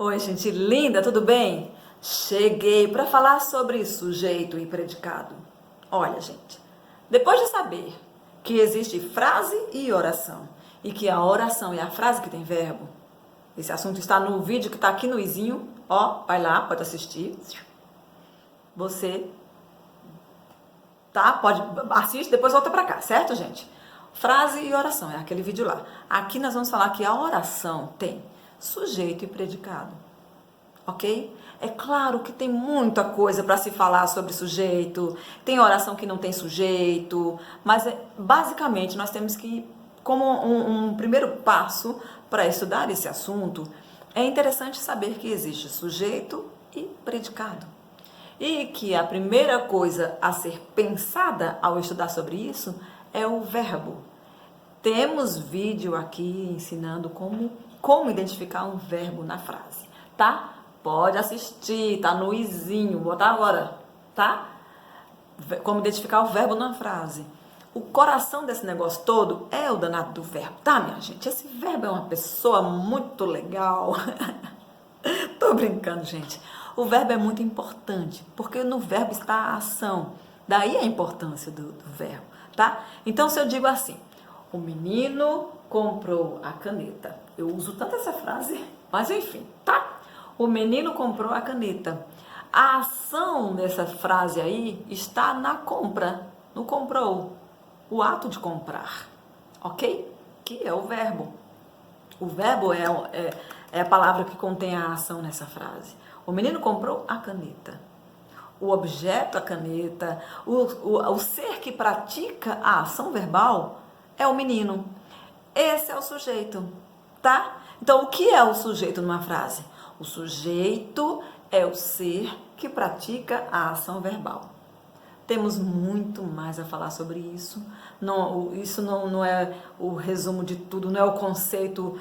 Oi, gente linda, tudo bem? Cheguei para falar sobre sujeito e predicado. Olha, gente, depois de saber que existe frase e oração, e que a oração é a frase que tem verbo, esse assunto está no vídeo que está aqui no izinho, ó, vai lá, pode assistir. Você, tá? Pode, assiste, depois volta para cá, certo, gente? Frase e oração, é aquele vídeo lá. Aqui nós vamos falar que a oração tem sujeito e predicado, ok? É claro que tem muita coisa para se falar sobre sujeito, tem oração que não tem sujeito, mas basicamente nós temos que, como um primeiro passo para estudar esse assunto, é interessante saber que existe sujeito e predicado. E que a primeira coisa a ser pensada ao estudar sobre isso é o verbo. Temos vídeo aqui ensinando como identificar um verbo na frase, tá? Pode assistir, tá no izinho, vou botar agora, tá? Como identificar o verbo na frase. O coração desse negócio todo é o danado do verbo, tá, minha gente? Esse verbo é uma pessoa muito legal. Tô brincando, gente. O verbo é muito importante, porque no verbo está a ação. Daí a importância do verbo, tá? Então, se eu digo assim, o menino comprou a caneta. Eu uso tanto essa frase, mas enfim, tá? O menino comprou a caneta. A ação dessa frase aí está na compra, no comprou, o ato de comprar, ok? Que é o verbo. O verbo é a palavra que contém a ação nessa frase. O menino comprou a caneta. O objeto, a caneta, o ser que pratica a ação verbal é o menino. Esse é o sujeito, tá? Então, o que é o sujeito numa frase? O sujeito é o ser que pratica a ação verbal. Temos muito mais a falar sobre isso. Isso não é o resumo de tudo, não é o conceito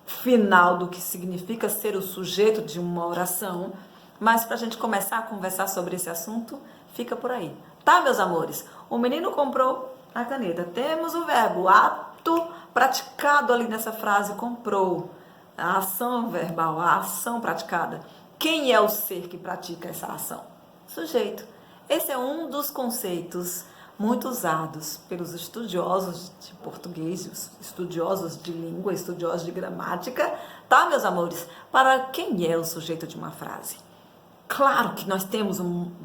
final do que significa ser o sujeito de uma oração. Mas para a gente começar a conversar sobre esse assunto, fica por aí. Tá, meus amores? O menino comprou a caneta. Temos o verbo, ato praticado ali nessa frase, comprou. A ação verbal, a ação praticada. Quem é o ser que pratica essa ação? Sujeito. Esse é um dos conceitos muito usados pelos estudiosos de português, estudiosos de língua, estudiosos de gramática, tá, meus amores? Para quem é o sujeito de uma frase? Claro que nós temos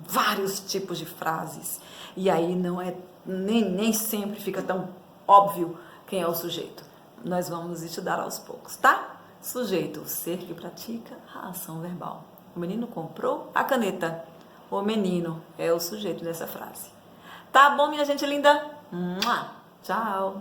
vários tipos de frases, e aí não é nem sempre fica tão óbvio quem é o sujeito. Nós vamos estudar aos poucos, tá? Sujeito, o ser que pratica a ação verbal. O menino comprou a caneta. O menino é o sujeito dessa frase. Tá bom, minha gente linda? Tchau!